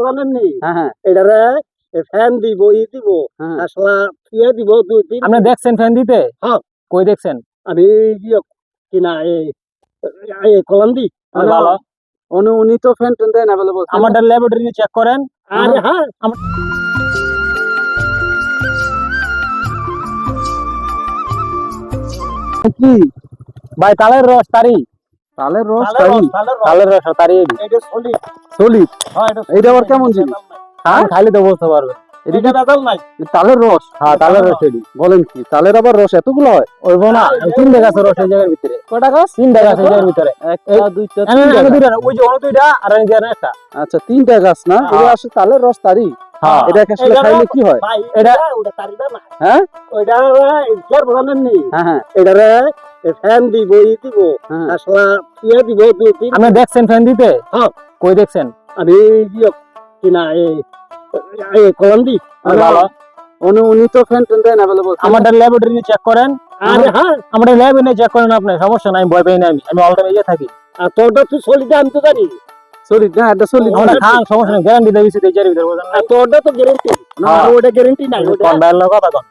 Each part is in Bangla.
জানেন নি হ্যাঁ হ্যাঁ এটারে ফ্যান দিব দিব হ্যাঁ। আসলা ফিয়া দিব 2-3 আপনি দেখছেন ফ্যান দিতে? হ্যাঁ। কই দেখছেন? আমি কিনা এই কলন্দি ভালো। উনি তো ফ্যান ট্যান দেন অ্যাভেলেবল। আমাদের ল্যাবরেটরি চেক করেন। আরে হ্যাঁ কি ভাই তালের রস তারি, তালের রস তালের রস তারি এটা সলিড সলিড। হ্যাঁ এটা এইটা আবার কেমন জিনিস? খান খাইলে তো বলতে পারবে। এটা দাদা নাই তালের রস? হ্যাঁ তালের রস এডি। বলেন কি তালের আবার রস এতগুলো হয়? ওইব না, তিনটা গাছ রস এই জায়গার ভিতরে। কয়টা গাছ? তিনটা গাছ এই জায়গার ভিতরে। একটা দুইটা আমি তিনটা গাছ। দুইটা ওই যে অন্য দুইটা আর এই যে একটা। আচ্ছা তিনটা গাছ না? হ্যাঁ। এটা আসলে তালের রস তারি। হ্যাঁ এটা আসলে খাইলে কি হয়? ভাই এটা- ওটা তারিবা না হ্যাঁ ওইটা কেয়ার জানেন নি হ্যাঁ হ্যাঁ এটারে ফ্যান দিব দিব হ্যাঁ। আসলা ফিয়া দিব 2-3 আপনি দেখছেন ফ্যান দিতে? হ্যাঁ। কই দেখছেন? আমি কিনা এই কলন্দি ভালো। উনি তো ফ্যান ট্যান দেন অ্যাভেলেবল। আমাদের ল্যাবরেটরি চেক করেন। আরে হ্যাঁ আমাদের ল্যাবে নিয়ে চেক করেন আপনি, সমস্যা নাই, ভয় পাই না আমি অল টাইম ইয়ে থাকি। আর তোরটা তুই সলিড আমি তো জানি সলিড না? এটা সলিড আমরা খান সমস্যা নাই, গ্যারান্টি দেই দিছি এই জায়গার ভিতরে বুঝেন না। আর তোরটা তো গ্যারান্টি না হ্যাঁ। ওটা গ্যারান্টি নাই ওটা কোন বাইরের কথা কোন?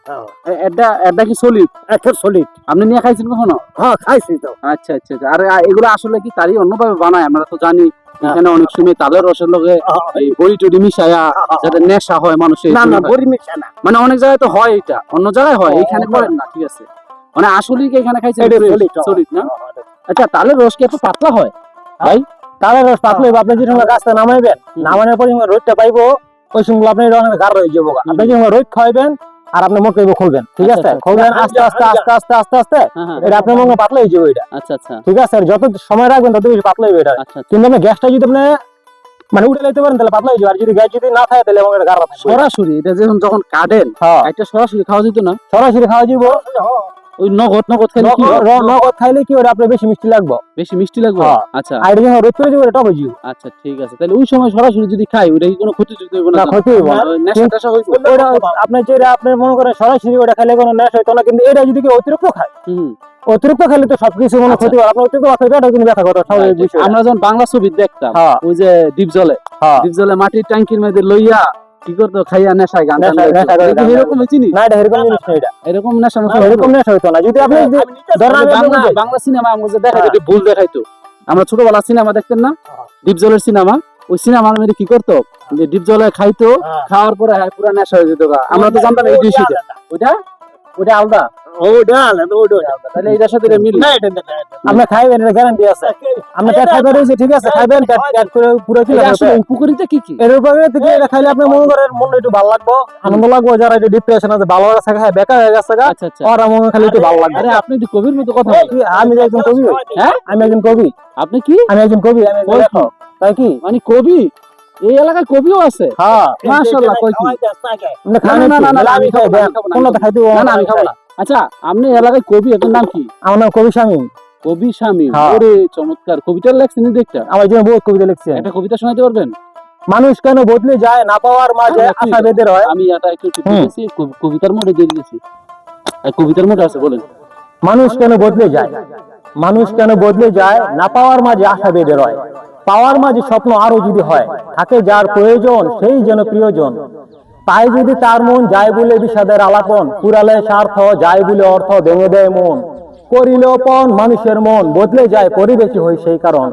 এটা কি সলিড? একটা সলিড আপনি নিয়ে খাইছেন কখনো? হ্যাঁ খাইছি তো আচ্ছা আচ্ছা আচ্ছা। আর এগুলো আসলে কি তারি অন্যভাবে বানায়? আমরা তো জানি এখানে অনেক সময় তালের রসের লগে এই বড়ি টড়ি মিশায়া যাতে নেশা হয় মানুষের। না না হয়। বড়ি মিশা না মানে অনেক জায়গায় তো হয়, এটা অন্য জায়গায় হয়, এখানে করেন না। ঠিক আছে, মানে আসলেই কি এখানে খাইছেন? এটা solid, সলিড না? আচ্ছা তালের রস কি এত পাতলা হয় ভাই? তালের রস পাতলে আপনি যে সময় গাছটা নামাইবেন, নামানোর পর যখন রোদটা পাইবো ওই সময় আপনি গাঢ় হয়ে যাবো। আপনি যখন রোদ খাওয়াবেন আর আপনি মুখ খুলবেন, ঠিক আছে? আচ্ছা, খুলবেন আস্তে আস্তে আস্তে আস্তে আস্তে আস্তে হ্যাঁ হ্যাঁ। এটা আপনার মুখে পাতলা হয়ে যাবে এটা, আচ্ছা আচ্ছা ঠিক আছে? আর যত সময় রাখবেন তত বেশি পাতলা হবে এটা। আচ্ছা আচ্ছা। কিন্তু আপনি গ্যাসটা যদি আপনি মানে উঠে লাইতে পারেন তাহলে পাতলা হয়ে যাবে, আর যদি গ্যাস যদি না থাকে তাহলে আমার গাঢ় থাকবে। সরাসরি এটা যখন কাটেন হ্যাঁ এটা সরাসরি খাওয়া যেত না? সরাসরি খাওয়া যাবো। ওই নগদ নগদ খাইলে কি হয়? নগদ খাইলে কি ওটা আপনার বেশি মিষ্টি লাগবে, বেশি মিষ্টি লাগবে? হ্যাঁ। আচ্ছা আর এটা যখন রোদ পেয়ে যাবে এটা টক হয়ে যাবে। আচ্ছা ঠিক আছে। তাহলে ওই সময় সরাসরি যদি খাই ওটা কি কোনো ক্ষতি হইব না? না, ক্ষতি হইব না। ওই নেশা টেশা হইব? ওটা আপনার যেটা আপনার মনে করেন সরাসরি ওটা খেলে কোনো নেশা হইতো না, কিন্তু এটা যদি কেউ অতিরিক্ত খায়, হুম। অতিরিক্ত খেলে তো সবকিছু মনে আচ্ছা। ক্ষতি হয়। আপনার অতিরিক্ত খাইবে এটা কিন্তু ব্যথা কথা স্বাভাবিক বিষয়। আমরা যখন বাংলা ছবি দেখতাম হ্যাঁ ওই যে ডিপজলে হ্যাঁ মাটির ট্যাঙ্কির মধ্যে লইয়া কি করতো, খাইয়া নেশায় গান টান নেশা- গাইতো। নেশা করে এটা কি গান এরকম চিনি? না, এটা এরকম জিনিস না, এটা এরকম নেশা মেশা এরকম নেশা হইতো না। যদি আপনি ধরেন আমি বাংলা বুঝাই। বাংলা সিনেমা আমাকে দেখাইতো, হ্যাঁ। একটু ভুল দেখাইতো। আমরা ছোটবেলা সিনেমা দেখতেন না, ডিপজলের সিনেমা? ওই সিনেমার মধ্যে কি করতো, যে ডিপজলে খাইতো, খাওয়ার পরে পুরো নেশা হয়ে যেত গা। আমরা তো জানতাম এই ডিশটা ওইটা ওইটা আলাদা। ওটা আলাদা ওটা তাহলে এটার সাথে এটা মিল না এটা না আপনি খাইবেন, এটা গ্যারান্টি আছে। আপনি পেট খাইবেন রয়েছে, ঠিক আছে? খাইবেন পেট করে পুরো কি এটা লাগবে আসলে উপকারিতা কি কি? এর উপরে থেকে এটা খাইলে আপনি মনে করেন মন একটু ভালো লাগবে, আনন্দ লাগবে। যারা একটু ডিপ্রেশন আছে, ভালো লাগছে, খায় বেকার হয়ে গেছে গা, আচ্ছা আচ্ছা। ওরা মনে খালি একটু ভালো লাগবে। আরে আপনি তো কবির মতো কথা বলেন। আমি যে একজন কবি হই। হ্যাঁ আমি একজন কবি, আপনি কি আমি একজন কবি, আমি একজন কই কি? লেখক। তাই কি? মানে কবি? এই এলাকায় কবিও আছে? হ্যাঁ মাশাআল্লাহ। কই কি? আপনি খান না, না, না, না, আমি আমি খাই খাবো না, দেন আমি খাবো না, কোনটা খাইতে হবে? না না আমি খাবো না। আচ্ছা আপনি এলাকায় কবি, আপনার নাম কি? আমার নাম কবি শামীম। কবি শামীম। হ্যাঁ। ওরে চমৎকার, কবিতা লেখছেন দেখটা। আমার জীবনে বহুত কবিতা লিখছি। একটা কবিতা শোনাতে পারবেন? মানুষ কেন বদলে যায়, না পাওয়ার মাঝে আপনি- আশা বেঁধে রয়। আমি এটা একটু ঠিক হুম। করেছি, কবিতার মোড়ে দিয়ে দিয়েছি। কবিতার মোড়ে আছে, বলেন। মানুষ কেন বদলে যায়, মানুষ কেন বদলে যায়, না পাওয়ার মাঝে আশা বেঁধে রয়। পাওয়ার মাঝে স্বপ্ন আরো যদি হয়, থাকে যার প্রয়োজন সেই যেন প্রিয়জন। তাই যদি তার মন যায় বলে বিষাদের আলাপন, পুরালে স্বার্থ যায় বলে অর্থ ভেঙে দেয় মন। করিল পণ মানুষের মন, বদলে যায় পরিবেশই হয় সেই কারণ।